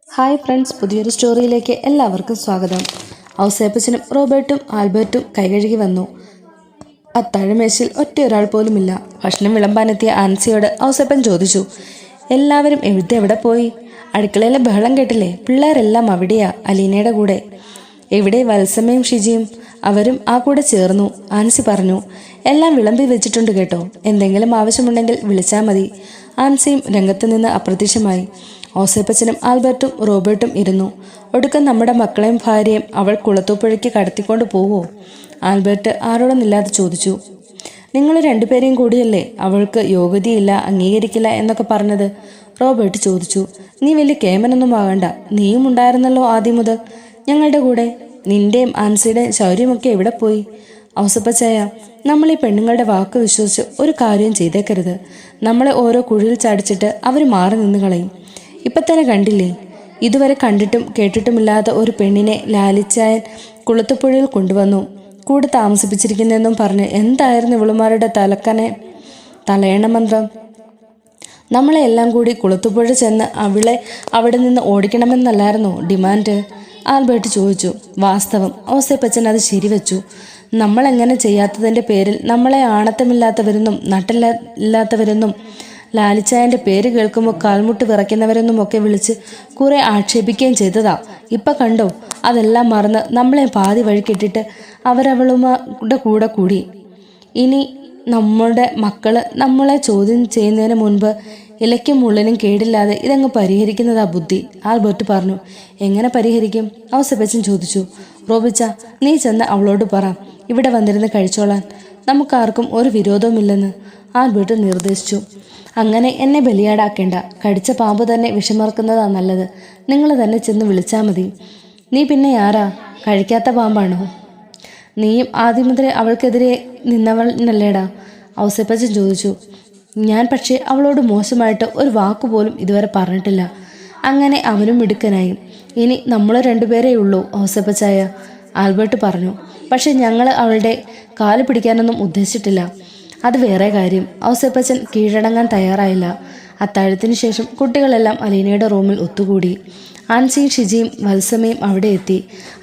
Hi friends, പുതിയൊരു സ്റ്റോറിയിലേക്ക് എല്ലാവർക്കും സ്വാഗതം. ഔസേപ്പച്ചനും റോബർട്ടും ആൽബർട്ടും കൈകഴുകി വന്നു. അത്താഴമേശയിൽ ഒറ്റയൊരാൾ പോലുമില്ല. ഭക്ഷണം വിളമ്പാനെത്തിയ ആൻസിയോട് ഔസേപ്പൻ ചോദിച്ചു, എല്ലാവരും എവിടെ പോയി? അടുക്കളയിലെ ബഹളം കേട്ടില്ലേ? പിള്ളേരെല്ലാം അവിടെയാ, അലീനയുടെ കൂടെ. എവിടെ വത്സമയും ഷിജിയും? അവരും ആ കൂടെ ചേർന്നു, ആൻസി പറഞ്ഞു. എല്ലാം വിളമ്പി വെച്ചിട്ടുണ്ട് കേട്ടോ, എന്തെങ്കിലും ആവശ്യമുണ്ടെങ്കിൽ വിളിച്ചാൽ മതി. ആൻസിയും രംഗത്ത് നിന്ന് അപ്രത്യക്ഷമായി. ഔസേപ്പച്ചനും ആൽബർട്ടും റോബർട്ടും ഇരുന്നു. ഒടുക്കം നമ്മുടെ മക്കളെയും ഭാര്യയും അവൾ കുളത്തൂപ്പുഴയ്ക്ക് കടത്തിക്കൊണ്ട് പോവോ? ആൽബർട്ട് ആരോടൊന്നില്ലാതെ ചോദിച്ചു. നിങ്ങൾ രണ്ടുപേരെയും കൂടിയല്ലേ അവൾക്ക് യോഗ്യതയില്ല, അംഗീകരിക്കില്ല എന്നൊക്കെ പറഞ്ഞത്? റോബർട്ട് ചോദിച്ചു. നീ വലിയ കേമനൊന്നും ആകണ്ട, നീയും ഉണ്ടായിരുന്നല്ലോ ആദ്യം മുതൽ ഞങ്ങളുടെ കൂടെ. നിന്റെയും ആൻസിയുടെയും ശൗര്യമൊക്കെ എവിടെ പോയി? ഔസേപ്പച്ചായ, നമ്മൾ ഈ പെണ്ണുങ്ങളുടെ വാക്ക് വിശ്വസിച്ച് ഒരു കാര്യവും ചെയ്തേക്കരുത്. നമ്മളെ ഓരോ കുഴിയിൽ ചാടിച്ചിട്ട് അവർ മാറി നിന്ന് കളയും. ഇപ്പം തന്നെ കണ്ടില്ലേ, ഇതുവരെ കണ്ടിട്ടും കേട്ടിട്ടുമില്ലാത്ത ഒരു പെണ്ണിനെ ലാലിച്ചായൻ കുളത്തുപുഴയിൽ കൊണ്ടുവന്നു കൂടെ താമസിപ്പിച്ചിരിക്കുന്നതെന്നും പറഞ്ഞ് എന്തായിരുന്നു ഇവളുമാരുടെ തലയണ മന്ത്രം? നമ്മളെ എല്ലാം കൂടി കുളത്തുപുഴ ചെന്ന് അവളെ അവിടെ നിന്ന് ഓടിക്കണമെന്നല്ലായിരുന്നോ ഡിമാൻഡ്? ആൽബർട്ട് ചോദിച്ചു. വാസ്തവം, ഔസേപ്പച്ചൻ അത് ശരിവെച്ചു. നമ്മളെങ്ങനെ ചെയ്യാത്തതിൻ്റെ പേരിൽ നമ്മളെ ആണത്തമില്ലാത്തവരെന്നും നട്ടില്ലാത്തവരെന്നും ലാലിച്ചായൻ്റെ പേര് കേൾക്കുമ്പോൾ കാൽമുട്ട് വിറയ്ക്കുന്നവരെന്നും ഒക്കെ വിളിച്ച് കുറെ ആക്ഷേപിക്കുകയും ചെയ്തതാ. ഇപ്പം കണ്ടോ, അതെല്ലാം മറന്ന് നമ്മളെ പാതി വഴിക്കിട്ടിട്ട് അവരവളുടെ കൂടെ കൂടി. ഇനി നമ്മുടെ മക്കള് നമ്മളെ ചോദ്യം ചെയ്യുന്നതിന് മുൻപ് ഇലയ്ക്കും മുള്ളിനും കേടില്ലാതെ ഇതങ്ങ് പരിഹരിക്കുന്നതാ ബുദ്ധി, ആൽബർട്ട് പറഞ്ഞു. എങ്ങനെ പരിഹരിക്കും? ഔസേപ്പച്ചൻ ചോദിച്ചു. റോബിച്ച, നീ ചെന്ന് അവളോട് പറ ഇവിടെ വന്നിരുന്ന് കഴിച്ചോളാൻ. നമുക്കാർക്കും ഒരു വിരോധവുമില്ലെന്ന് ആൽബർട്ട് നിർദ്ദേശിച്ചു. അങ്ങനെ എന്നെ ബലിയാടാക്കേണ്ട, കടിച്ച പാമ്പ് തന്നെ വിഷമറക്കുന്നതാ നല്ലത്. നിങ്ങൾ തന്നെ ചെന്ന് വിളിച്ചാൽ മതി. നീ പിന്നെ ആരാ? കഴിക്കാത്ത പാമ്പാണോ? നീയും ആദ്യം മുതലേ അവൾക്കെതിരെ നിന്നവളല്ലേടാ? ഔസേപ്പച്ചൻ ചോദിച്ചു. ഞാൻ പക്ഷേ അവളോട് മോശമായിട്ട് ഒരു വാക്കുപോലും ഇതുവരെ പറഞ്ഞിട്ടില്ല. അങ്ങനെ അവനും മിടുക്കനായി. ഇനി നമ്മൾ രണ്ടുപേരേ ഉള്ളൂ ഔസേപ്പച്ചായ, ആൽബർട്ട് പറഞ്ഞു. പക്ഷെ ഞങ്ങൾ അവളുടെ കാല് പിടിക്കാനൊന്നും ഉദ്ദേശിച്ചിട്ടില്ല. അത് വേറെ കാര്യം. ഔസേപ്പച്ചൻ കീഴടങ്ങാൻ തയ്യാറായില്ല. അത്താഴത്തിന് ശേഷം കുട്ടികളെല്ലാം അലീനയുടെ റൂമിൽ ഒത്തുകൂടി. ആൻസിയും ഷിജിയും വത്സമയും അവിടെ എത്തി.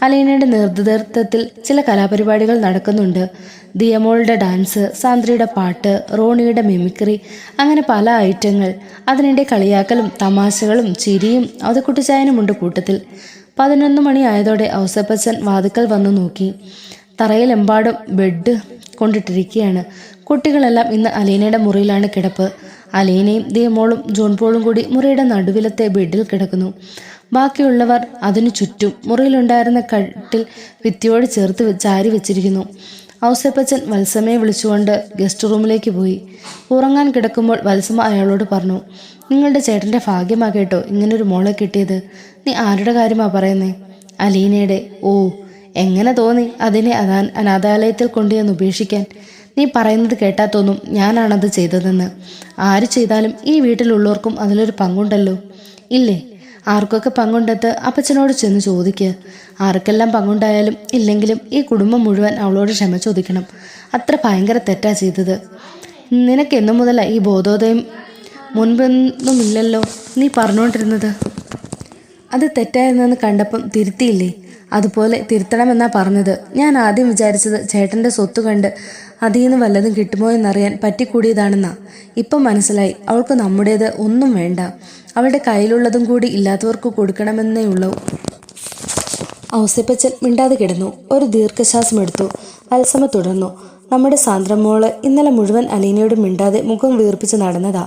അലീനയുടെ നേതൃത്വത്തിൽ ചില കലാപരിപാടികൾ നടക്കുന്നുണ്ട്. ദിയമോളുടെ ഡാൻസ്, സാന്ദ്രയുടെ പാട്ട്, റോണിയുടെ മിമിക്രി, അങ്ങനെ പല ഐറ്റങ്ങൾ. അതിനിടെ കളിയാക്കലും തമാശകളും ചിരിയും അവതക്കുട്ടിച്ചായനുമുണ്ട് കൂട്ടത്തിൽ. 11 മണി ആയതോടെ ഔസേപ്പച്ചൻ വാതുക്കൽ വന്നു നോക്കി. തറയിലെമ്പാടും ബെഡ് കൊണ്ടിട്ടിരിക്കുകയാണ്. കുട്ടികളെല്ലാം ഇന്ന് അലീനയുടെ മുറിയിലാണ് കിടപ്പ്. അലീനയും ദിയമോളും ജോൺ പോളും കൂടി മുറിയുടെ നടുവിലത്തെ ബെഡിൽ കിടക്കുന്നു. ബാക്കിയുള്ളവർ അതിനു ചുറ്റും മുറിയിലുണ്ടായിരുന്ന കട്ടിൽ ഭിത്തിയോട് ചേർത്ത് ചാരി വെച്ചിരിക്കുന്നു. ഔസേപ്പച്ചൻ വത്സമയെ വിളിച്ചുകൊണ്ട് ഗസ്റ്റ് റൂമിലേക്ക് പോയി. ഉറങ്ങാൻ കിടക്കുമ്പോൾ വത്സമ അയാളോട് പറഞ്ഞു. നിങ്ങളുടെ ചേട്ടൻ്റെ ഭാഗ്യമാ കേട്ടോ ഇങ്ങനൊരു മോളെ കിട്ടിയത്. നീ ആരുടെ കാര്യമാ പറയുന്നേ? അലീനയുടെ. ഓ, എങ്ങനെ തോന്നി അതിനെ അനാഥാലയത്തിൽ കൊണ്ടുവന്ന് ഉപേക്ഷിക്കാൻ? നീ പറയുന്നത് കേട്ടാ തോന്നും ഞാനാണത് ചെയ്തതെന്ന്. ആര് ചെയ്താലും ഈ വീട്ടിലുള്ളവർക്കും അതിലൊരു പങ്കുണ്ടല്ലോ, ഇല്ലേ? ആർക്കൊക്കെ പങ്കുണ്ടെന്ന് അപ്പച്ചനോട് ചെന്ന് ചോദിക്കുക. ആർക്കെല്ലാം പങ്കുണ്ടായാലും ഇല്ലെങ്കിലും ഈ കുടുംബം മുഴുവൻ അവളോട് ക്ഷമ ചോദിക്കണം. അത്ര ഭയങ്കര തെറ്റാ ചെയ്തത്. നിനക്ക് എന്നു മുതലാ ഈ ബോധോദയം? മുൻപൊന്നുമില്ലല്ലോ നീ പറഞ്ഞുകൊണ്ടിരുന്നത്. അത് തെറ്റായിരുന്നെന്ന് കണ്ടപ്പം തിരുത്തിയില്ലേ? അതുപോലെ തിരുത്തണമെന്നാ പറഞ്ഞത്. ഞാൻ ആദ്യം വിചാരിച്ചത് ചേട്ടൻ്റെ സ്വത്ത് കണ്ട് അതിൽ നിന്ന് വല്ലതും കിട്ടുമോ എന്നറിയാൻ പറ്റിക്കൂടിയതാണെന്നാ. ഇപ്പം മനസ്സിലായി, അവൾക്ക് നമ്മുടേത് ഒന്നും വേണ്ട, അവളുടെ കയ്യിലുള്ളതും കൂടി ഇല്ലാത്തവർക്ക് കൊടുക്കണമെന്നേ ഉള്ളൂ. ഔസേപ്പച്ചൻ മിണ്ടാതെ കിടന്നു. ഒരു ദീർഘശ്വാസം എടുത്തു. വത്സമ തുടർന്നു. നമ്മുടെ സാന്ദ്രമോള് ഇന്നലെ മുഴുവൻ അലീനയോട് മിണ്ടാതെ മുഖം വീർപ്പിച്ച് നടന്നതാ.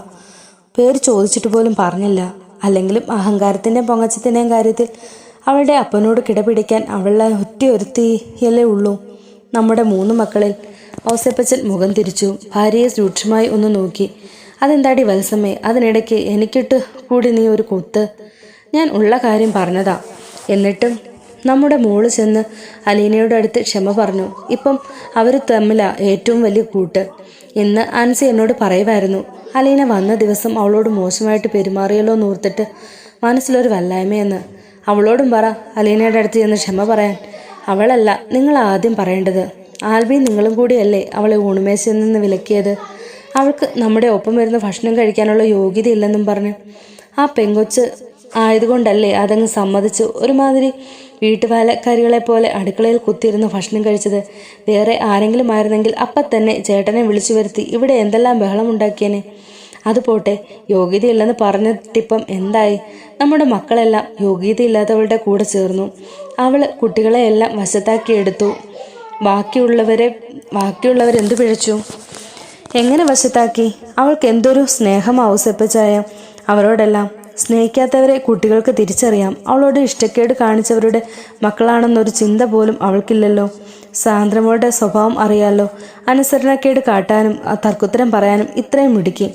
പേര് ചോദിച്ചിട്ട് പോലും പറഞ്ഞില്ല. അല്ലെങ്കിലും അഹങ്കാരത്തിൻ്റെയും പൊങ്ങച്ചത്തിൻ്റെയും കാര്യത്തിൽ അവളുടെ അപ്പനോട് കിടപിടിക്കാൻ അവളെ ഒറ്റയൊരുത്തിയല്ലേ ഉള്ളൂ നമ്മുടെ 3 മക്കളിൽ. ഔസേപ്പച്ചൻ മുഖം തിരിച്ചു. ഭാര്യയെ രൂക്ഷമായി ഒന്ന് നോക്കി. അതെന്താടി വത്സമേ, അതിനിടയ്ക്ക് എനിക്കിട്ട് കൂടി നീ ഒരു കൊത്ത്? ഞാൻ ഉള്ള കാര്യം പറഞ്ഞതാ. എന്നിട്ടും നമ്മുടെ മോള് ചെന്ന് അലീനയുടെ അടുത്ത് ക്ഷമ പറഞ്ഞു. ഇപ്പം അവർ തമ്മിലാ ഏറ്റവും വലിയ കൂട്ട്. ഇന്ന് ആൻസി എന്നോട് പറയുമായിരുന്നു, അലീന വന്ന ദിവസം അവളോട് മോശമായിട്ട് പെരുമാറിയല്ലോ എന്നോർത്തിട്ട് മനസ്സിലൊരു വല്ലായ്മയെന്ന്. അവളോടും പറ അലീനയുടെ അടുത്ത് ചെന്ന് ക്ഷമ പറയാൻ. അവളല്ല, നിങ്ങൾ ആദ്യം പറയേണ്ടത്. ആൽബി നിങ്ങളും കൂടിയല്ലേ അവളെ ഊണുമേശയിൽ നിന്ന് വിലക്കിയത്. അവൾക്ക് നമ്മുടെ ഒപ്പം വരുന്ന ഭക്ഷണം കഴിക്കാനുള്ള യോഗ്യതയില്ലെന്നും പറഞ്ഞ് ആ പെങ്കൊച്ച് ആയതുകൊണ്ടല്ലേ അതങ്ങ് സമ്മതിച്ചു ഒരുമാതിരി വീട്ടുവേലക്കാരികളെ പോലെ അടുക്കളയിൽ കുത്തിയിരുന്ന് ഭക്ഷണം കഴിച്ചത്. വേറെ ആരെങ്കിലും ആയിരുന്നെങ്കിൽ അപ്പം തന്നെ ചേട്ടനെ വിളിച്ചു വരുത്തി ഇവിടെ എന്തെല്ലാം ബഹളമുണ്ടാക്കിയേനെ. അത് പോട്ടെ, യോഗ്യതയില്ലെന്ന് പറഞ്ഞിട്ടിപ്പം എന്തായി? നമ്മുടെ മക്കളെല്ലാം യോഗ്യതയില്ലാത്തവളുടെ കൂടെ ചേർന്നു. അവള് കുട്ടികളെയെല്ലാം വശത്താക്കിയെടുത്തു. ബാക്കിയുള്ളവരെന്തു പിഴച്ചു? എങ്ങനെ വശത്താക്കി? അവൾക്ക് എന്തൊരു സ്നേഹമാവും സെപ്പച്ചായ അവരോടെല്ലാം. സ്നേഹിക്കാത്തവരെ കുട്ടികൾക്ക് തിരിച്ചറിയാം. അവളോട് ഇഷ്ടക്കേട് കാണിച്ചവരുടെ മക്കളാണെന്നൊരു ചിന്ത പോലും അവൾക്കില്ലല്ലോ. സാന്ദ്രമോളുടെ സ്വഭാവം അറിയാലോ. അനുസരണക്കേട് കാട്ടാനും തർക്കുത്തരം പറയാനും ഇത്രയും മിടുക്കി.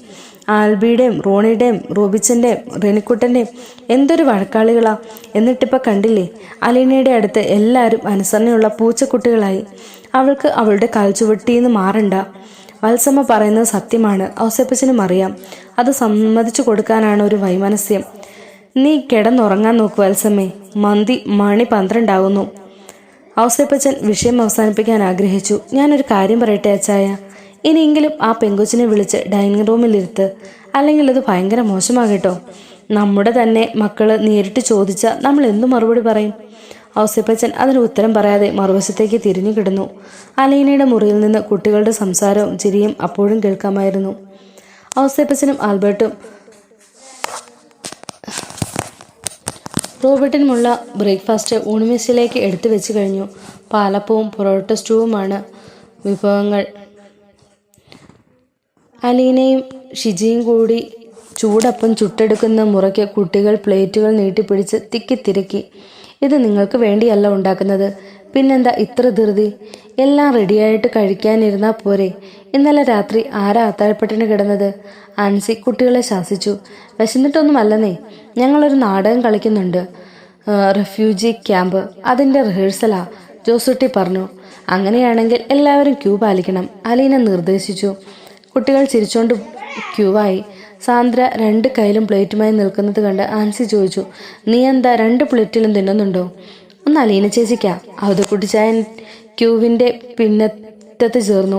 ആൽബിയുടെയും റോണിയുടെയും റൂബിച്ചൻ്റെയും റെനിക്കുട്ടൻ്റെയും എന്തൊരു വഴക്കാളികളാ. എന്നിട്ടിപ്പോൾ കണ്ടില്ലേ, അലീനയുടെ അടുത്ത് എല്ലാവരും അനുസരണയുള്ള പൂച്ചക്കുട്ടികളായി. അവൾക്ക് അവളുടെ കാൽച്ചുവട്ടിന്ന് മാറണ്ട. വത്സമ്മ പറയുന്നത് സത്യമാണ്. ഔസേപ്പച്ചനും അറിയാം. അത് സമ്മതിച്ചു കൊടുക്കാനാണ് ഒരു വൈമനസ്യം. നീ കിടന്നുറങ്ങാൻ നോക്കൂ വത്സമ്മേ, മണി 12 ആകുന്നു. ഔസേപ്പച്ചൻ വിഷയം അവസാനിപ്പിക്കാൻ ആഗ്രഹിച്ചു. ഞാനൊരു കാര്യം പറയട്ടെ അച്ചായ, ഇനിയെങ്കിലും ആ പെങ്കൊച്ചിനെ വിളിച്ച് ഡൈനിങ് റൂമിലിരുത്ത്. അല്ലെങ്കിൽ അത് ഭയങ്കര മോശമാകട്ടോ. നമ്മുടെ തന്നെ മക്കള് നേരിട്ട് ചോദിച്ചാൽ നമ്മൾ എന്തു മറുപടി പറയും? ഔസേപ്പച്ചൻ അതിന് ഉത്തരം പറയാതെ മറുവശത്തേക്ക് തിരിഞ്ഞു കിടന്നു. അലീനയുടെ മുറിയിൽ നിന്ന് കുട്ടികളുടെ സംസാരവും ചിരിയും അപ്പോഴും കേൾക്കാമായിരുന്നു. ഔസേപ്പച്ചനും ആൽബർട്ടും റോബർട്ടിനുമുള്ള ബ്രേക്ക്ഫാസ്റ്റ് ഊണുമേശയിലേക്ക് എടുത്തു വെച്ച് കഴിഞ്ഞു. പാലപ്പവും പൊറോട്ട സ്റ്റൂവുമാണ് വിഭവങ്ങൾ. അലീനയും ഷിജിയും കൂടി ചൂടപ്പം ചുട്ടെടുക്കുന്ന മുറയ്ക്ക് കുട്ടികൾ പ്ലേറ്റുകൾ നീട്ടിപ്പിടിച്ച് തിക്കിത്തിരക്കി. ഇത് നിങ്ങൾക്ക് വേണ്ടിയല്ല ഉണ്ടാക്കുന്നത്, പിന്നെന്താ ഇത്ര ധൃതി? എല്ലാം റെഡിയായിട്ട് കഴിക്കാനിരുന്നാൽ പോരെ? ഇന്നലെ രാത്രി ആരാ അത്താഴപ്പട്ടിണി കിടന്നത്? ആൻസി കുട്ടികളെ ശാസിച്ചു. വിശന്നിട്ടൊന്നുമല്ലെന്നേ, ഞങ്ങളൊരു നാടകം കളിക്കുന്നുണ്ട്, റെഫ്യൂജി ക്യാമ്പ്. അതിൻ്റെ റിഹേഴ്സലാ, ജോസുട്ടി പറഞ്ഞു. അങ്ങനെയാണെങ്കിൽ എല്ലാവരും ക്യൂ പാലിക്കണം, അലീന നിർദ്ദേശിച്ചു. കുട്ടികൾ ചിരിച്ചോണ്ട് ക്യൂവായി. സാന്ദ്ര 2 കൈയിലും പ്ലേറ്റുമായി നിൽക്കുന്നത് കണ്ട് ആൻസി ചോദിച്ചു, നീ എന്താ 2 പ്ലേറ്റിലും തിന്നുന്നുണ്ടോ? ഒന്ന് അലീന ചേച്ചിക്കാ. അവധക്കുട്ടിച്ചായൻ ക്യൂവിൻ്റെ പിന്നറ്റത്ത് ചേർന്നു.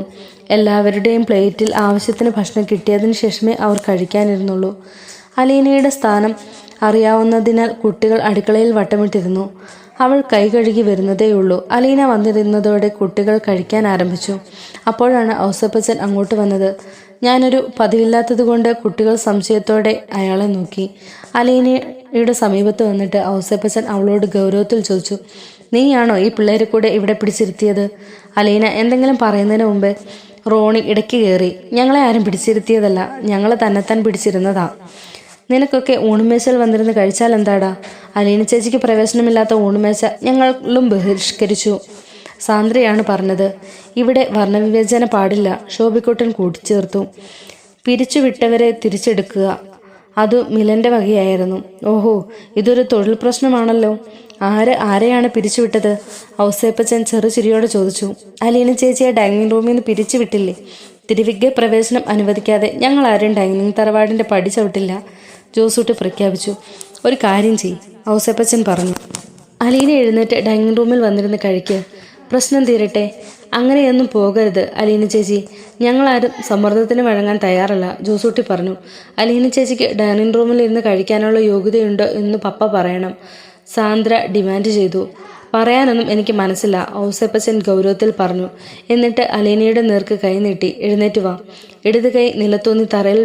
എല്ലാവരുടെയും പ്ലേറ്റിൽ ആവശ്യത്തിന് ഭക്ഷണം കിട്ടിയതിന് ശേഷമേ അവർ കഴിക്കാനിരുന്നുള്ളൂ. അലീനയുടെ സ്ഥാനം അറിയാവുന്നതിനാൽ കുട്ടികൾ അടുക്കളയിൽ വട്ടമിട്ടിരുന്നു. അവൾ കൈ കഴുകി വരുന്നതേയുള്ളൂ. അലീന വന്നിരുന്നതോടെ കുട്ടികൾ കഴിക്കാൻ ആരംഭിച്ചു. അപ്പോഴാണ് ഔസേപ്പച്ചൻ അങ്ങോട്ട് വന്നത്. ഞാനൊരു പതിവില്ലാത്തതുകൊണ്ട് കുട്ടികൾ സംശയത്തോടെ അയാളെ നോക്കി. അലീനയുടെ സമീപത്ത് വന്നിട്ട് ഔസേപ്പച്ചൻ അവളോട് ഗൗരവത്തിൽ ചോദിച്ചു, നീയാണോ ഈ പിള്ളേരെ കൂടെ ഇവിടെ പിടിച്ചിരുത്തിയത്? അലീന എന്തെങ്കിലും പറയുന്നതിന് മുമ്പേ റോണി ഇടയ്ക്ക് കയറി, ഞങ്ങളെ ആരും പിടിച്ചിരുത്തിയതല്ല, ഞങ്ങൾ തന്നെത്താൻ പിടിച്ചിരുന്നതാ. നിനക്കൊക്കെ ഊണുമേശയിൽ വന്നിരുന്ന് കഴിച്ചാൽ എന്താടാ? അലീന ചേച്ചിക്ക് പ്രവേശനമില്ലാത്ത ഊണുമേശ ഞങ്ങളും ബഹിഷ്കരിച്ചു. സാന്ദ്രയാണ് പറഞ്ഞത്. ഇവിടെ വർണ്ണവിവേചന പാടില്ല, ശോഭിക്കുട്ടൻ കൂട്ടിച്ചേർത്തു. പിരിച്ചുവിട്ടവരെ തിരിച്ചെടുക്കുക, അത് മിലന്റെ വകയായിരുന്നു. ഓഹോ, ഇതൊരു തൊഴിൽ പ്രശ്നമാണല്ലോ. ആരെയാണ് പിരിച്ചുവിട്ടത്? ഔസേപ്പച്ചൻ ചെറുചിരിയോടെ ചോദിച്ചു. അലീന ചേച്ചിയെ ഡൈനിങ് റൂമിൽ നിന്ന് പിരിച്ചുവിട്ടില്ലേ? തിരുവിഗ്ഗ പ്രവേശനം അനുവദിക്കാതെ ഞങ്ങൾ ആരും ഡൈനിങ് തറവാടിൻ്റെ പടി ചവിട്ടില്ല, ജോസൂട്ടി പ്രഖ്യാപിച്ചു. ഒരു കാര്യം ചെയ്, ഔസേപ്പച്ചൻ പറഞ്ഞു. അലീന എഴുന്നേറ്റ് ഡൈനിങ് റൂമിൽ വന്നിരുന്ന് കഴിക്ക്, പ്രശ്നം തീരട്ടെ. അങ്ങനെയൊന്നും പോകരുത് അലീന ചേച്ചി, ഞങ്ങളാരും സമ്മർദ്ദത്തിന് വഴങ്ങാൻ തയ്യാറല്ല, ജോസൂട്ടി പറഞ്ഞു. അലീന ചേച്ചിക്ക് ഡൈനിങ് റൂമിൽ ഇരുന്ന് കഴിക്കാനുള്ള യോഗ്യതയുണ്ടോ എന്ന് പപ്പ പറയണം, സാന്ദ്ര ഡിമാൻഡ് ചെയ്തു. പറയാനൊന്നും എനിക്ക് മനസ്സില്ല, ഔസേപ്പച്ചൻ ഗൗരവത്തിൽ പറഞ്ഞു. എന്നിട്ട് അലീനയുടെ നേർക്ക് കൈ നീട്ടി. എഴുന്നേറ്റ് വാ. ഇടത് കൈ നിലത്തൂന്നി തറയിൽ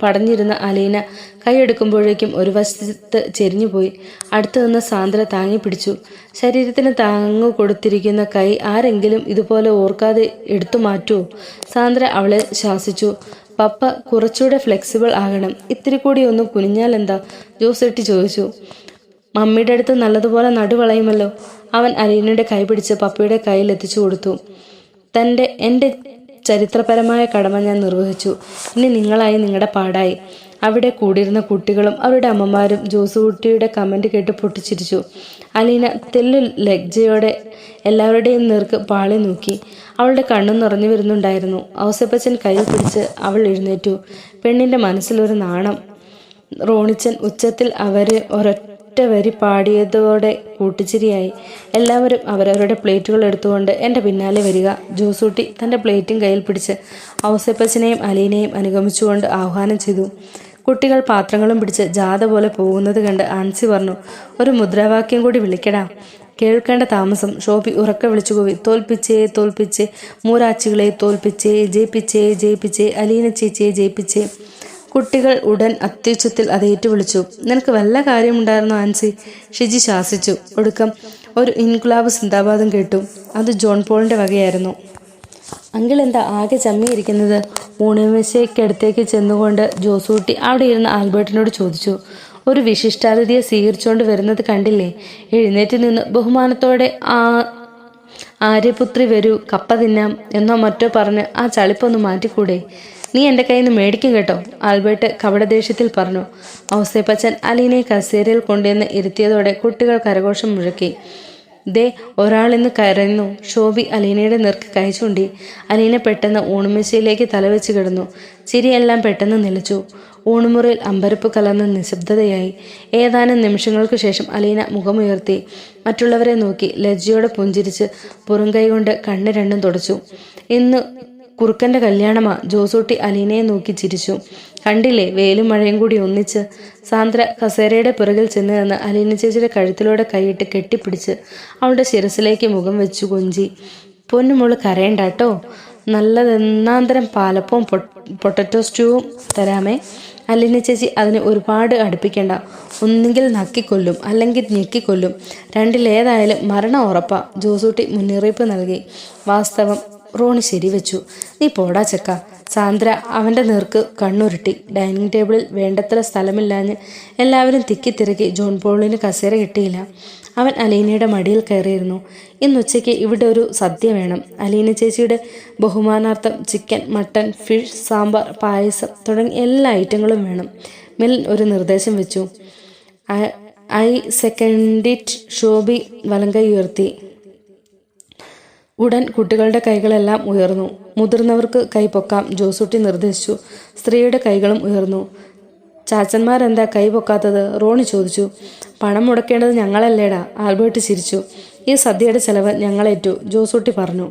പടഞ്ഞിരുന്ന അലീന കൈയെടുക്കുമ്പോഴേക്കും ഒരു വശത്ത് ചെരിഞ്ഞുപോയി. അടുത്തു നിന്ന് സാന്ദ്ര താങ്ങി പിടിച്ചു. ശരീരത്തിന് താങ്ങു കൊടുത്തിരിക്കുന്ന കൈ ആരെങ്കിലും ഇതുപോലെ ഓർക്കാതെ എടുത്തു മാറ്റുമോ? സാന്ദ്ര അവളെ ശാസിച്ചു. പപ്പ കുറച്ചുകൂടെ ഫ്ലെക്സിബിൾ ആകണം, ഇത്തിരി കൂടി ഒന്ന് കുനിഞ്ഞാൽ എന്താ? ജോസെട്ടി ചോദിച്ചു. മമ്മിയുടെ അടുത്ത് നല്ലതുപോലെ നടുവളയുമല്ലോ. അവൻ അലീനയുടെ കൈ പിടിച്ച് പപ്പയുടെ കയ്യിൽ എത്തിച്ചു കൊടുത്തു. എൻ്റെ ചരിത്രപരമായ കടമ ഞാൻ നിർവഹിച്ചു. ഇനി നിങ്ങളായി നിങ്ങളുടെ പാടായി. അവിടെ കൂടിയിരുന്ന കുട്ടികളും അവരുടെ അമ്മമാരും ജോസുകുട്ടിയുടെ കമൻറ്റ് കേട്ട് പൊട്ടിച്ചിരിച്ചു. അലീന തെല്ലു ലജ്ജയോടെ എല്ലാവരുടെയും നേർക്ക് പാളി നോക്കി. അവളുടെ കണ്ണു നിറഞ്ഞു വരുന്നുണ്ടായിരുന്നു. ഔസേപ്പച്ചൻ കൈ പിടിച്ച് അവൾ എഴുന്നേറ്റു. പെണ്ണിൻ്റെ മനസ്സിലൊരു നാണം. റോണിച്ചൻ ഉച്ചത്തിൽ അവരെ ഒരൊറ്റ വരി പാടിയതോടെ കൂട്ടിച്ചിരിയായി. എല്ലാവരും അവരവരുടെ പ്ലേറ്റുകൾ എടുത്തുകൊണ്ട് എൻ്റെ പിന്നാലെ വരിക. ജോസൂട്ടി തൻ്റെ പ്ലേറ്റും കയ്യിൽ പിടിച്ച് ഔസേപ്പച്ചനെയും അലീനയും അനുഗമിച്ചുകൊണ്ട് ആഹ്വാനം ചെയ്തു. കുട്ടികൾ പാത്രങ്ങളും പിടിച്ച് ജാഥ പോലെ പോകുന്നത് കണ്ട് ആൻസി പറഞ്ഞു, ഒരു മുദ്രാവാക്യം കൂടി വിളിക്കടാ. കേൾക്കേണ്ട താമസം. ശോഭി ഉറക്കെ വിളിച്ചുകൂവി, തോൽപ്പിച്ചേ തോൽപ്പിച്ചേ, മൂരാച്ചികളെ തോൽപ്പിച്ചേ, ജയിപ്പിച്ചേ ജയിപ്പിച്ചേ, അലീന ചേച്ചിയെ ജയിപ്പിച്ചേ. കുട്ടികൾ ഉടൻ അത്യുച്ചത്തിൽ അത് ഏറ്റുവിളിച്ചു. നിനക്ക് വല്ല കാര്യമുണ്ടായിരുന്നോ ആൻസി? ഷിജി ശാസിച്ചു. ഒടുക്കം ഒരു ഇൻകുലാബ് സിന്ദാബാദും കേട്ടു. അത് ജോൺ പോളിന്റെ വകയായിരുന്നു. അങ്കിൾ എന്താ ആകെ ചമ്മിയിരിക്കുന്നത്? ഊണുമേശയ്ക്കടുത്തേക്ക് ചെന്നുകൊണ്ട് ജോസൂട്ടി അവിടെ ഇരുന്ന് ആൽബർട്ടിനോട് ചോദിച്ചു. ഒരു വിശിഷ്ടാതിഥിയെ സ്വീകരിച്ചുകൊണ്ട് വരുന്നത് കണ്ടില്ലേ? എഴുന്നേറ്റ് നിന്ന് ബഹുമാനത്തോടെ ആര്യപുത്രി വരൂ, കപ്പ തിന്നാം എന്നോ മറ്റോ പറഞ്ഞ് ആ ചളിപ്പൊന്ന് മാറ്റിക്കൂടെ? നീ എൻ്റെ കയ്യിൽ നിന്ന് മേടിക്കും കേട്ടോ, ആൽബർട്ട് കപടദേഷ്യത്തിൽ പറഞ്ഞു. ഔസേപ്പച്ചൻ അലീനയെ കസേരയിൽ കൊണ്ടുവന്ന് ഇരുത്തിയതോടെ കുട്ടികൾ കരഘോഷം മുഴക്കി. ദേ ഒരാളിന്ന് കരയുന്നു. ശോഭി അലീനയുടെ നേർക്ക് കൈ ചൂണ്ടി. അലീന പെട്ടെന്ന് ഊണുമേശയിലേക്ക് തലവെച്ച് കിടന്നു. ചിരിയെല്ലാം പെട്ടെന്ന് നിലച്ചു. ഊണുമുറിയിൽ അമ്പരപ്പ് കലർന്ന നിശബ്ദതയായി. ഏതാനും നിമിഷങ്ങൾക്ക് ശേഷം അലീന മുഖമുയർത്തി മറ്റുള്ളവരെ നോക്കി ലജ്ജയോടെ പുഞ്ചിരിച്ച് പുറംകൈ കൊണ്ട് കണ്ണ് രണ്ടും തുടച്ചു. ഇന്ന് കുറുക്കൻ്റെ കല്യാണമാ. ജോസൂട്ടി അലീനയെ നോക്കി ചിരിച്ചു. കണ്ടില്ലേ, വെയിലും മഴയും കൂടി ഒന്നിച്ച്. സാന്ദ്ര കസേരയുടെ പിറകിൽ ചെന്ന് നിന്ന് അലീന ചേച്ചിയുടെ കഴുത്തിലൂടെ കൈയിട്ട് കെട്ടിപ്പിടിച്ച് അവളുടെ ശിരസിലേക്ക് മുഖം വെച്ചു കൊഞ്ചി. പൊന്നുമോള് കരയണ്ടാട്ടോ, നല്ലതെന്നാന്തരം പാലപ്പവും പൊട്ടറ്റോ സ്റ്റൂവും തരാമേ. അലീന ചേച്ചി അതിന് ഒരുപാട് അടുപ്പിക്കണ്ട. ഒന്നുകിൽ നക്കിക്കൊല്ലും, അല്ലെങ്കിൽ ഞെക്കിക്കൊല്ലും. രണ്ടിലേതായാലും മരണം ഉറപ്പാ. ജോസൂട്ടി മുന്നറിയിപ്പ് നൽകി. വാസ്തവം, റോണി ശരിവെച്ചു. നീ പോടാ ചെക്ക. സാന്ദ്ര അവൻ്റെ നേർക്ക് കണ്ണുരുട്ടി. ഡൈനിങ് ടേബിളിൽ വേണ്ടത്ര സ്ഥലമില്ലാഞ്ഞ് എല്ലാവരും തിക്കിത്തിരക്കി. ജോൺ പോളിന് കസേര കിട്ടിയില്ല. അവൻ അലീനയുടെ മടിയിൽ കയറിയിരുന്നു. ഇന്നുച്ചയ്ക്ക് ഇവിടെ ഒരു സദ്യ വേണം. അലീന ചേച്ചിയുടെ ബഹുമാനാർത്ഥം ചിക്കൻ, മട്ടൻ, ഫിഷ്, സാമ്പാർ, പായസം തുടങ്ങി എല്ലാ ഐറ്റങ്ങളും വേണം. മിലൻ ഒരു നിർദ്ദേശം വെച്ചു. I second it. ശോഭി വലങ്കൈ ഉയർത്തി. ഉടൻ കുട്ടികളുടെ കൈകളെല്ലാം ഉയർന്നു. മുതിർന്നവർക്ക് കൈ പൊക്കാം, ജോസൂട്ടി നിർദ്ദേശിച്ചു. സ്ത്രീയുടെ കൈകളും ഉയർന്നു. ചാച്ചന്മാരെന്താ കൈ പൊക്കാത്തത്? റോണി ചോദിച്ചു. പണം മുടക്കേണ്ടത് ഞങ്ങളല്ലേടാ, ആൽബർട്ട് ചിരിച്ചു. ഈ സദ്യയുടെ ചെലവ് ഞങ്ങളേറ്റു, ജോസൂട്ടി പറഞ്ഞു.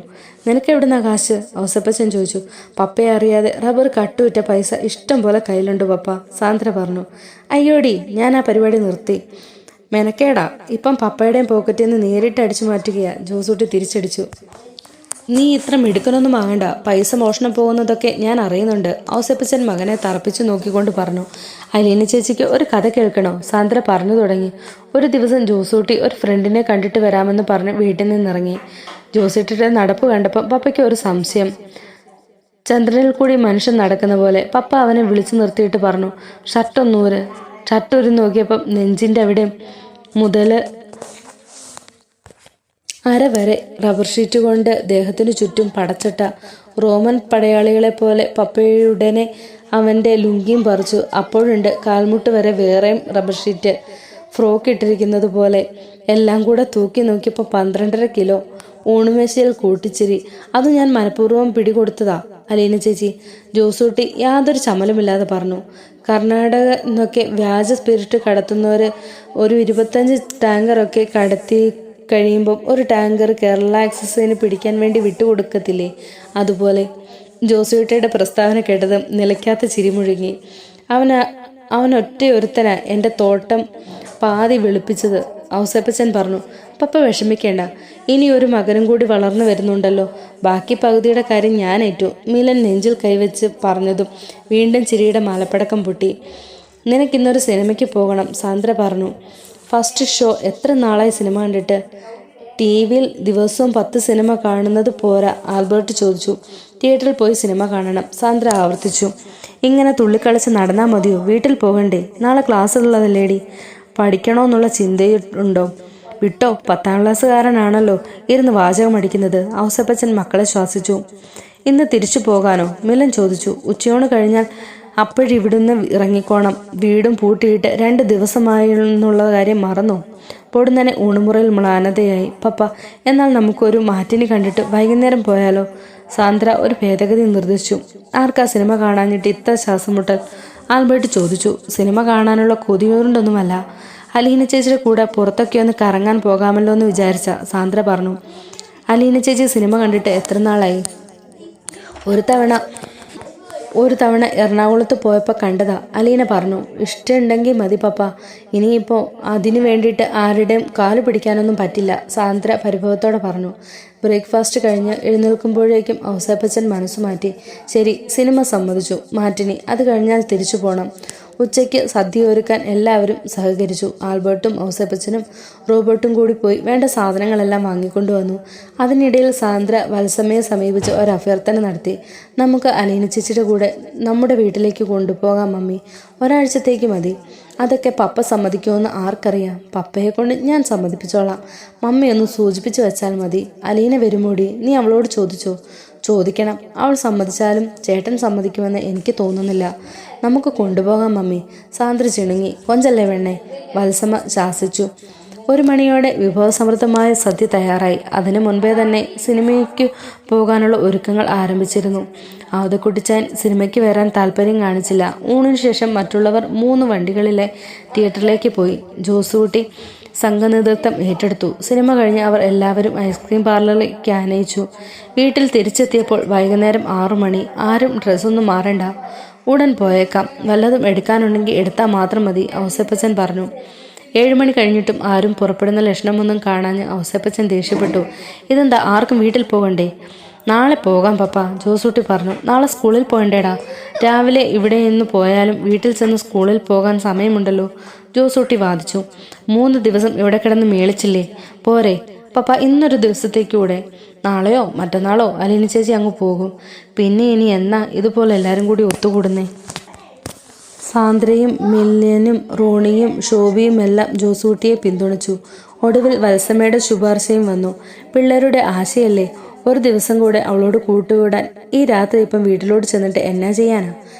നിനക്കെവിടുന്നാ കാശ്? ഔസേപ്പച്ചൻ ചോദിച്ചു. പപ്പയെ അറിയാതെ റബ്ബർ കട്ടുവിറ്റ പൈസ ഇഷ്ടം പോലെ കയ്യിലുണ്ട് പപ്പ, സാന്ദ്ര പറഞ്ഞു. അയ്യോടി, ഞാൻ ആ പരിപാടി നിർത്തി. മെനക്കേടാ, ഇപ്പം പപ്പയുടെയും പോക്കറ്റിൽ നിന്ന് നേരിട്ട് അടിച്ചു മാറ്റുകയാ, ജോസൂട്ടി തിരിച്ചടിച്ചു. നീ ഇത്ര മിടുക്കനൊന്നും ആകണ്ട, പൈസ മോഷണം പോകുന്നതൊക്കെ ഞാൻ അറിയുന്നുണ്ട്, ഔസേപ്പച്ചൻ മകനെ തറപ്പിച്ചു നോക്കിക്കൊണ്ട് പറഞ്ഞു. അലീന ചേച്ചിക്ക് ഒരു കഥ കേൾക്കണോ? സാന്ദ്ര പറഞ്ഞു തുടങ്ങി. ഒരു ദിവസം ജോസൂട്ടി ഒരു ഫ്രണ്ടിനെ കണ്ടിട്ട് വരാമെന്ന് പറഞ്ഞ് വീട്ടിൽ നിന്നിറങ്ങി. ജോസൂട്ടിയുടെ നടപ്പ് കണ്ടപ്പോൾ പപ്പയ്ക്ക് ഒരു സംശയം. ചന്ദ്രനിൽ കൂടി മനുഷ്യൻ നടക്കുന്ന പോലെ. പപ്പ അവനെ വിളിച്ചു നിർത്തിയിട്ട് പറഞ്ഞു, ഷർട്ടൊന്നൂര്. ഷർട്ടൂരി നോക്കിയപ്പം നെഞ്ചിൻ്റെ അവിടെ മുതൽ അര വരെ റബ്ബർ ഷീറ്റ് കൊണ്ട് ദേഹത്തിനു ചുറ്റും പടച്ചിട്ട റോമൻ പടയാളികളെ പോലെ. പപ്പയുടനെ അവൻ്റെ ലുങ്കിയും പറിച്ചു. അപ്പോഴുണ്ട് കാൽമുട്ട് വരെ വേറെയും റബ്ബർ ഷീറ്റ്, ഫ്രോക്ക് ഇട്ടിരിക്കുന്നത് പോലെ. എല്ലാം കൂടെ തൂക്കി നോക്കിയപ്പോൾ 12.5 കിലോ. ഊണുമേശയിൽ കൂട്ടിച്ചിരി. അത് ഞാൻ മനഃപൂർവ്വം പിടികൊടുത്തതാ അലീന ചേച്ചി, ജോസൂട്ടി യാതൊരു ചമ്മലുമില്ലാതെ പറഞ്ഞു. കർണാടക എന്നൊക്കെ വ്യാജ സ്പിരിറ്റ് കടത്തുന്നവർ ഒരു 25 ടാങ്കറൊക്കെ കടത്തി കഴിയുമ്പം ഒരു ടാങ്കർ കേരള എക്സസിന് പിടിക്കാൻ വേണ്ടി വിട്ടുകൊടുക്കത്തില്ലേ, അതുപോലെ. ജോസൂട്ടിയുടെ പ്രസ്താവന കേട്ടതും നിലയ്ക്കാത്ത ചിരി മുഴുകി. അവനൊറ്റയൊരുത്തനാ എൻ്റെ തോട്ടം പാതി വെളുപ്പിച്ചത്, ഔസേപ്പച്ചൻ പറഞ്ഞു. പപ്പ വിഷമിക്കേണ്ട, ഇനി ഒരു മകനും കൂടി വളർന്നു വരുന്നുണ്ടല്ലോ, ബാക്കി പകുതിയുടെ കാര്യം ഞാൻ ഏറ്റു. മിലൻ നെഞ്ചിൽ കൈവച്ച് പറഞ്ഞതും വീണ്ടും ചിരിയുടെ മാലപ്പടക്കം പൊട്ടി. നിനക്കിന്നൊരു സിനിമയ്ക്ക് പോകണം, സാന്ദ്ര പറഞ്ഞു. First show. എത്ര നാളായി സിനിമ കണ്ടിട്ട്? ടി വിയിൽ ദിവസവും 10 സിനിമ കാണുന്നത് പോരാ, ആൽബർട്ട് ചോദിച്ചു. തിയേറ്ററിൽ പോയി സിനിമ കാണണം, സാന്ദ്ര ആവർത്തിച്ചു. ഇങ്ങനെ തുള്ളിക്കളിച്ച് നടന്നാൽ മതിയോ? വീട്ടിൽ പോകണ്ടേ? നാളെ ക്ലാസ്സുള്ളതല്ലേടി. പഠിക്കണമെന്നുള്ള ചിന്തയുണ്ടോ? വിട്ടോ, 10ാം ക്ലാസ്സുകാരനാണല്ലോ ഇരുന്ന് വാചകം അടിക്കുന്നത്, ഔസേപ്പച്ചൻ മക്കളെ ശ്വാസിച്ചു. ഇന്ന് തിരിച്ചു പോകാനോ? മിലൻ ചോദിച്ചു. ഉച്ചയോണ് കഴിഞ്ഞാൽ അപ്പോഴിവിടുന്ന് ഇറങ്ങിക്കോണം. വീടും പൂട്ടിയിട്ട് 2 ദിവസമായെന്നുള്ള കാര്യം മറന്നോ? പൊടുന്നനെ ഊണുമുറയിൽ മ്ലാനതയായി. പപ്പ, എന്നാൽ നമുക്കൊരു മാറ്റിനി കണ്ടിട്ട് വൈകുന്നേരം പോയാലോ? സാന്ദ്ര ഒരു ഭേദഗതി നിർദ്ദേശിച്ചു. ആർക്കാ സിനിമ കാണാഞ്ഞിട്ട് ഇത്ര ശ്വാസമുട്ടൽ? ആൽബർട്ട് ചോദിച്ചു. സിനിമ കാണാനുള്ള കൊതിയോണ്ടൊന്നുമല്ല, അലീന ചേച്ചിയുടെ കൂടെ പുറത്തൊക്കെ ഒന്ന് കറങ്ങാൻ പോകാമല്ലോ എന്ന് വിചാരിച്ച, സാന്ദ്ര പറഞ്ഞു. അലീന ചേച്ചി സിനിമ കണ്ടിട്ട് എത്ര നാളായി? ഒരു തവണ ഒരു തവണ എറണാകുളത്ത് പോയപ്പോൾ കണ്ടതാ. അലീന പറഞ്ഞു. ഇഷ്ടമുണ്ടെങ്കിൽ മതി പപ്പ, ഇനിയിപ്പോൾ അതിനു വേണ്ടിയിട്ട് ആരുടെയും കാല് പിടിക്കാനൊന്നും പറ്റില്ല, സാന്ദ്ര പരിഭവത്തോടെ പറഞ്ഞു. ബ്രേക്ക്ഫാസ്റ്റ് കഴിഞ്ഞ് എഴുന്നേൽക്കുമ്പോഴേക്കും ഔസേപ്പച്ചൻ മനസ്സു മാറ്റി. ശരി, സിനിമ സമ്മതിച്ചു, മാറ്റിനി, അത് കഴിഞ്ഞാൽ തിരിച്ചു പോകണം. ഉച്ചയ്ക്ക് സദ്യ ഒരുക്കാൻ എല്ലാവരും സഹകരിച്ചു. ആൽബർട്ടും ഔസേപ്പച്ചനും റോബർട്ടും കൂടി പോയി വേണ്ട സാധനങ്ങളെല്ലാം വാങ്ങിക്കൊണ്ടുവന്നു. അതിനിടയിൽ സാന്ദ്ര വത്സമയെ സമീപിച്ച് ഒരഭ്യർത്ഥന നടത്തി. നമുക്ക് അലീന ചേച്ചിയുടെ കൂടെ നമ്മുടെ വീട്ടിലേക്ക് കൊണ്ടുപോകാം മമ്മി, ഒരാഴ്ചത്തേക്ക് മതി. അതൊക്കെ പപ്പ സമ്മതിക്കുമെന്ന് ആർക്കറിയാം. പപ്പയെ കൊണ്ട് ഞാൻ സമ്മതിപ്പിച്ചോളാം. മമ്മി ഒന്ന് സൂചിപ്പിച്ചു വെച്ചാൽ മതി. അലീന വരുമോടി? നീ അവളോട് ചോദിച്ചോ? ചോദിക്കണം. അവൾ സമ്മതിച്ചാലും ചേട്ടൻ സമ്മതിക്കുമെന്ന് എനിക്ക് തോന്നുന്നില്ല. നമുക്ക് കൊണ്ടുപോകാം മമ്മി. സാന്ദ്ര ചിണുങ്ങി. കൊഞ്ചല്ലേ വെണ്ണേ, വത്സമ ശാസിച്ചു. 1 മണിയോടെ വിഭവസമൃദ്ധമായ സദ്യ തയ്യാറായി. അതിനു മുൻപേ തന്നെ സിനിമയ്ക്ക് പോകാനുള്ള ഒരുക്കങ്ങൾ ആരംഭിച്ചിരുന്നു. ആവതക്കുട്ടിച്ചാൻ സിനിമയ്ക്ക് വരാൻ താല്പര്യം കാണിച്ചില്ല. ഊണിന് ശേഷം മറ്റുള്ളവർ 3 വണ്ടികളിലെ തിയേറ്ററിലേക്ക് പോയി. ജോസുകുട്ടി സംഘനേതൃത്വം ഏറ്റെടുത്തു. സിനിമ കഴിഞ്ഞ് അവർ എല്ലാവരും ഐസ്ക്രീം പാർലറിലേക്ക് ആനയിച്ചു. വീട്ടിൽ തിരിച്ചെത്തിയപ്പോൾ വൈകുന്നേരം 6 മണി. ആരും ഡ്രസ്സൊന്നും മാറണ്ട, ഉടൻ പോയേക്കാം. വല്ലതും എടുക്കാനുണ്ടെങ്കിൽ എടുത്താൽ മാത്രം മതി, ഔസേപ്പച്ചൻ പറഞ്ഞു. 7 മണി കഴിഞ്ഞിട്ടും ആരും പുറപ്പെടുന്ന ലക്ഷണമൊന്നും കാണാഞ്ഞ് ഔസേപ്പച്ചൻ ദേഷ്യപ്പെട്ടു. ഇതെന്താ, ആർക്കും വീട്ടിൽ പോകണ്ടേ? നാളെ പോകാം പപ്പ, ജോസൂട്ടി പറഞ്ഞു. നാളെ സ്കൂളിൽ പോകണ്ടേടാ? രാവിലെ ഇവിടെ നിന്ന് പോയാലും വീട്ടിൽ ചെന്ന് സ്കൂളിൽ പോകാൻ സമയമുണ്ടല്ലോ, ജോസൂട്ടി വാദിച്ചു. 3 ദിവസം ഇവിടെ കിടന്ന് മേളിച്ചില്ലേ, പോരെ പപ്പ, ഇന്നൊരു ദിവസത്തേക്കൂടെ? നാളെയോ മറ്റന്നാളോ അലീന ചേച്ചി അങ്ങ് പോകും. പിന്നെ ഇനി എന്നാ ഇതുപോലെ എല്ലാവരും കൂടി ഒത്തുകൂടുന്നേ? സാന്ദ്രയും മില്യനും റോണിയും ഷോബിയും എല്ലാം ജോസൂട്ടിയെ പിന്തുണച്ചു. ഒടുവിൽ വത്സമയുടെ ശുപാർശയും വന്നു. പിള്ളേരുടെ ആശയല്ലേ, ഒരു ദിവസം കൂടെ അവളോട് കൂട്ടുകൂടാൻ. ഈ രാത്രി ഇപ്പം വീട്ടിലോട്ട് ചെന്നിട്ട് എന്നാ ചെയ്യാനാ?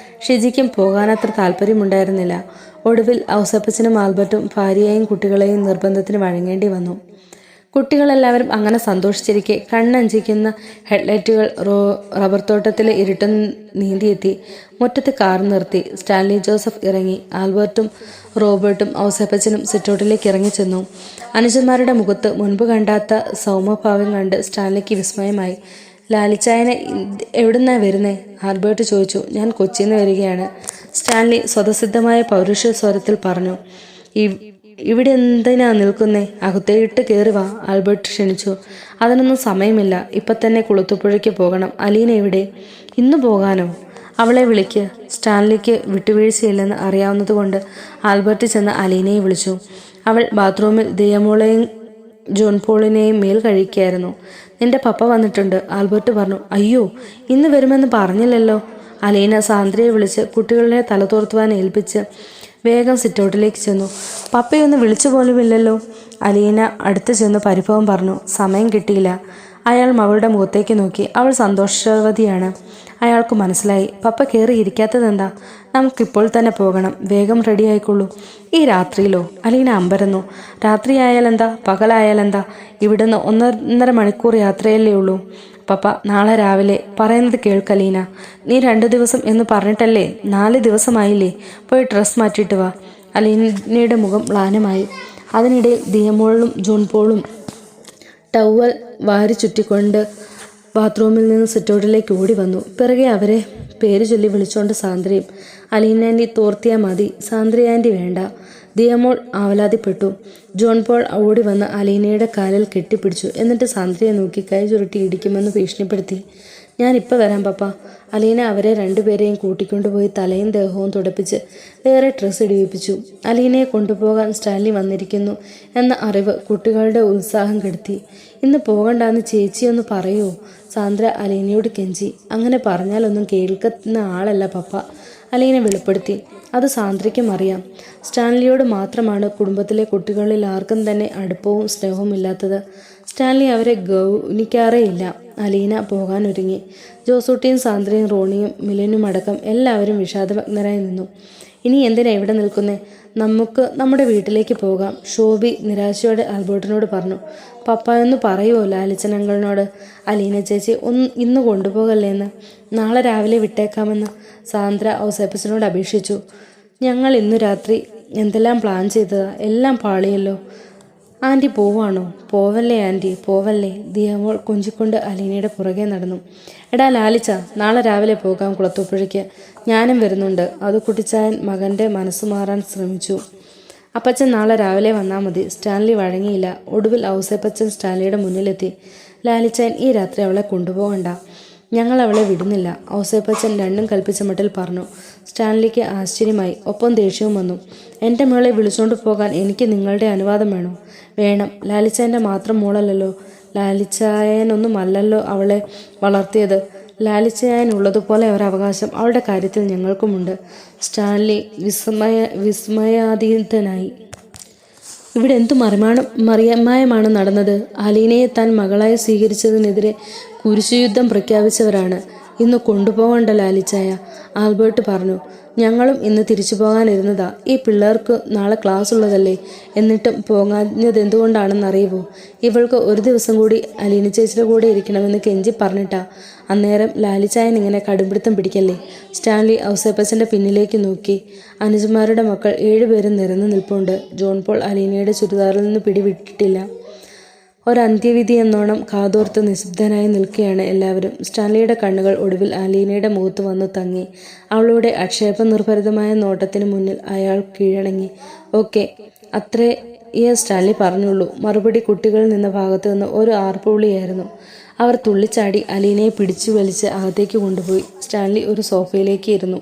ഷിജിക്കും പോകാനത്ര താല്പര്യമുണ്ടായിരുന്നില്ല. ഒടുവിൽ ഔസേപ്പച്ചനും ആൽബർട്ടും ഭാര്യയെയും കുട്ടികളെയും നിർബന്ധത്തിന് വഴങ്ങേണ്ടി വന്നു. കുട്ടികളെല്ലാവരും അങ്ങനെ സന്തോഷിച്ചിരിക്കെ കണ്ണഞ്ചിക്കുന്ന ഹെഡ്ലൈറ്റുകൾ റബ്ബർ തോട്ടത്തിലെ ഇരുട്ടും നീന്തിയെത്തി. മുറ്റത്ത് കാർ നിർത്തി. സ്റ്റാൻലി ജോസഫ് ഇറങ്ങി. ആൽബർട്ടും റോബർട്ടും ഔസേപ്പച്ചനും സിറ്റൗട്ടിലേക്ക് ഇറങ്ങി ചെന്നു. അനുജന്മാരുടെ മുഖത്ത് മുൻപ് കണ്ടാത്ത സൗമ്യഭാവം കണ്ട് സ്റ്റാൻലിക്ക് വിസ്മയമായി. ലാലിച്ചായനെ എവിടുന്നാ വരുന്നേ? ആൽബർട്ട് ചോദിച്ചു. ഞാൻ കൊച്ചിയിൽ നിന്ന് വരികയാണ്, സ്റ്റാൻലി സ്വതസിദ്ധമായ പൗരുഷ സ്വരത്തിൽ പറഞ്ഞു. ഇവിടെ എന്തിനാ നിൽക്കുന്നേ? അകത്തേട്ട് കയറി വാ, ആൽബർട്ട് ക്ഷണിച്ചു. അതിനൊന്നും സമയമില്ല, ഇപ്പം തന്നെ കുളത്തുപുഴയ്ക്ക് പോകണം. അലീന എവിടെ? ഇന്ന് പോകാനോ? അവളെ വിളിക്ക്. സ്റ്റാൻലിക്ക് വിട്ടുവീഴ്ചയില്ലെന്ന് അറിയാവുന്നതുകൊണ്ട് ആൽബർട്ട് ചെന്ന് അലീനയെ വിളിച്ചു. അവൾ ബാത്റൂമിൽ ദിയമോളെയും ജോൺ പോളിനെയും മേൽ കഴിക്കുകയായിരുന്നു. നിന്റെ പപ്പ വന്നിട്ടുണ്ട്, ആൽബർട്ട് പറഞ്ഞു. അയ്യോ, ഇന്ന് വരുമെന്ന് പറഞ്ഞില്ലല്ലോ. അലീന സാന്ദ്രയെ വിളിച്ച് കുട്ടികളെ തലതോർത്തുവാൻ ഏൽപ്പിച്ച് വേഗം സിറ്റൗട്ടിലേക്ക് ചെന്നു. പപ്പയൊന്ന് വിളിച്ചു പോലുമില്ലല്ലോ. അലീന അടുത്ത് ചെന്ന് പരിഭവം പറഞ്ഞു. സമയം കിട്ടിയില്ല. അയാൾ മകളുടെ മുഖത്തേക്ക് നോക്കി. അവൾ സന്തോഷവതിയാണ്. അയാൾക്ക് മനസ്സിലായി. പപ്പ കയറിയിരിക്കാത്തതെന്താ? നമുക്കിപ്പോൾ തന്നെ പോകണം, വേഗം റെഡി ആയിക്കൊള്ളൂ. ഈ രാത്രിയിലോ? അലീന അമ്പരന്നു. രാത്രിയായാലെന്താ, പകലായാലെന്താ? ഇവിടുന്ന് 1.5 മണിക്കൂർ യാത്രയല്ലേ ഉള്ളൂ. പപ്പ, നാളെ രാവിലെ. പറയുന്നത് കേൾക്കലീന. നീ 2 ദിവസം എന്ന് പറഞ്ഞിട്ടല്ലേ? 4 ദിവസമായില്ലേ? പോയി ഡ്രസ് മാറ്റിയിട്ട് വാ. അലീനയുടെ മുഖം മ്ലാനമായി. അതിനിടയിൽ ദിയമോളും ജോൺ പോളും ടവൽ വാരി ചുറ്റിക്കൊണ്ട് ബാത്റൂമിൽ നിന്ന് സിറ്റൗട്ടിലേക്ക് ഓടി വന്നു. പിറകെ അവരെ പേര് ചൊല്ലി വിളിച്ചുകൊണ്ട് സാന്ദ്രയും. അലീന ആൻറ്റി തോർത്തിയാൽ മതി, സാന്ദ്ര ആൻറ്റി വേണ്ട, ദിയമോൾ ആവലാതിപ്പെട്ടു. ജോൺ പോൾ ഓടി വന്ന് അലീനയുടെ കാലിൽ കെട്ടിപ്പിടിച്ചു. എന്നിട്ട് സാന്ദ്രയെ നോക്കി കൈ ചുരുട്ടി ഇടിക്കുമെന്ന് ഭീഷണിപ്പെടുത്തി. ഞാനിപ്പോൾ വരാം പപ്പ. അലീന അവരെ 2 പേരെയും കൂട്ടിക്കൊണ്ടുപോയി തലയും ദേഹവും തുടപ്പിച്ച് വേറെ ഡ്രസ്സ് ഇടിവിപ്പിച്ചു. അലീനയെ കൊണ്ടുപോകാൻ സ്റ്റാൻലി വന്നിരിക്കുന്നു എന്ന അറിവ് കുട്ടികളുടെ ഉത്സാഹം കെടുത്തി. ഇന്ന് പോകണ്ടെന്ന് ചേച്ചിയൊന്ന് പറയൂ, സാന്ദ്ര അലീനയോട് കെഞ്ചി. അങ്ങനെ പറഞ്ഞാലൊന്നും കേൾക്കുന്ന ആളല്ല പപ്പ, അലീന വെളിപ്പെടുത്തി. അത് സാന്ദ്രയ്ക്കും അറിയാം. സ്റ്റാൻലിയോട് മാത്രമാണ് കുടുംബത്തിലെ കുട്ടികളിൽ ആർക്കും തന്നെ അടുപ്പവും സ്നേഹവും ഇല്ലാത്തത്. സ്റ്റാൻലി അവരെ ഗൗനിക്കാറേയില്ല. അലീന പോകാനൊരുങ്ങി. ജോസൂട്ടിയും സാന്ദ്രയും റോണിയും മിലനും അടക്കം എല്ലാവരും വിഷാദമഗ്നരായി നിന്നു. ഇനി എന്തിനാ ഇവിടെ നിൽക്കുന്നേ? നമുക്ക് നമ്മുടെ വീട്ടിലേക്ക് പോകാം, ഷോബി നിരാശയോടെ ആൽബർട്ടിനോട് പറഞ്ഞു. പപ്പായൊന്ന് പറയുമോ ലാലിച്ചനങ്ങളിനോട്, അലീന ചേച്ചി ഇന്ന് കൊണ്ടുപോകല്ലേന്ന്, നാളെ രാവിലെ വിട്ടേക്കാമെന്ന് സാന്ദ്ര ഔസേപ്പച്ചനോട് അപേക്ഷിച്ചു. ഞങ്ങൾ ഇന്നു രാത്രി എന്തെല്ലാം പ്ലാൻ ചെയ്തതാ, എല്ലാം പാളിയല്ലോ. ആൻറ്റി പോവാണോ? പോവല്ലേ ആൻറ്റി, പോവല്ലേ. ദിയമോൾ കൊഞ്ചിക്കൊണ്ട് അലീനയുടെ പുറകെ നടന്നു. എടാ ലാലിച്ച, നാളെ രാവിലെ പോകാം കുളത്തൂപ്പുഴയ്ക്ക്. ഞാനും വരുന്നുണ്ട്. അത് കുട്ടിച്ചായൻ മകൻ്റെ മനസ്സ് മാറാൻ ശ്രമിച്ചു. അപ്പച്ചൻ നാളെ രാവിലെ വന്നാൽ മതി. സ്റ്റാൻലി വഴങ്ങിയില്ല. ഒടുവിൽ ഔസേപ്പച്ചൻ സ്റ്റാൻലിയുടെ മുന്നിലെത്തി. ലാലിച്ചായൻ, ഈ രാത്രി അവളെ കൊണ്ടുപോകണ്ട. ഞങ്ങൾ അവളെ വിടുന്നില്ല. ഔസേപ്പച്ചൻ രണ്ടും കൽപ്പിച്ച മട്ടിൽ പറഞ്ഞു. സ്റ്റാൻലിക്ക് ആശ്ചര്യമായി, ഒപ്പം ദേഷ്യവും വന്നു. എൻ്റെ മോളെ വിളിച്ചുകൊണ്ട് പോകാൻ എനിക്ക് നിങ്ങളുടെ അനുവാദം വേണോ? വേണം. ലാലിച്ചായൻ്റെ മാത്രം മോളല്ലല്ലോ. ലാലിച്ചായനൊന്നുമല്ലല്ലോ അവളെ വളർത്തിയത്. ലാലിച്ചായനുള്ളതുപോലെ ഒരവകാശം അവളുടെ കാര്യത്തിൽ ഞങ്ങൾക്കുമുണ്ട്. സ്റ്റാൻലി വിസ്മയാതീതനായി. ഇവിടെ എന്തു മറിയമായമാണ് നടന്നത്? അലീനയെ താൻ മകളായി സ്വീകരിച്ചതിനെതിരെ കുരിശുയുദ്ധം പ്രഖ്യാപിച്ചവരാണ്. ഇന്ന് കൊണ്ടുപോകണ്ട ലാലിച്ചായ, ആൽബർട്ട് പറഞ്ഞു. ഞങ്ങളും ഇന്ന് തിരിച്ചു പോകാനിരുന്നതാ. ഈ പിള്ളേർക്ക് നാളെ ക്ലാസ് ഉള്ളതല്ലേ. എന്നിട്ടും പോകാഞ്ഞതെന്തുകൊണ്ടാണെന്നറിയുമോ? ഇവൾക്ക് ഒരു ദിവസം കൂടി അലീന ചേച്ചിയുടെ കൂടെ ഇരിക്കണമെന്ന് കെഞ്ചി പറഞ്ഞിട്ടാ. അന്നേരം ലാലിച്ചായൻ ഇങ്ങനെ കടുംപിടുത്തം പിടിക്കല്ലേ. സ്റ്റാൻലി ഔസേപ്പച്ചൻ്റെ പിന്നിലേക്ക് നോക്കി. അനുജന്മാരുടെ മക്കൾ 7 പേരും നിരന്നു നിൽപ്പുണ്ട്. ജോൺ പോൾ അലീനയുടെ ചുരിദാറിൽ നിന്ന് പിടിവിട്ടിട്ടില്ല. ഒരന്ത്യവിധി എന്നോണം കാതോർത്ത് നിശബ്ദനായി നിൽക്കുകയാണ് എല്ലാവരും. സ്റ്റാൻലിയുടെ കണ്ണുകൾ ഒടുവിൽ അലീനയുടെ മുഖത്ത് വന്നു തങ്ങി. അവളുടെ ആക്ഷേപനിർഭരിതമായ നോട്ടത്തിന് മുന്നിൽ അയാൾ കീഴടങ്ങി. ഓക്കെ, അത്രയേ സ്റ്റാൻലി പറഞ്ഞുള്ളൂ. മറുപടി കുട്ടികളിൽ നിന്ന ഭാഗത്തു നിന്ന് ഒരു ആർപ്പുവിളിയായിരുന്നു. അവർ തുള്ളിച്ചാടി അലീനയെ പിടിച്ചു വലിച്ച് അകത്തേക്ക് കൊണ്ടുപോയി. സ്റ്റാൻലി ഒരു സോഫയിലേക്ക് ഇരുന്നു.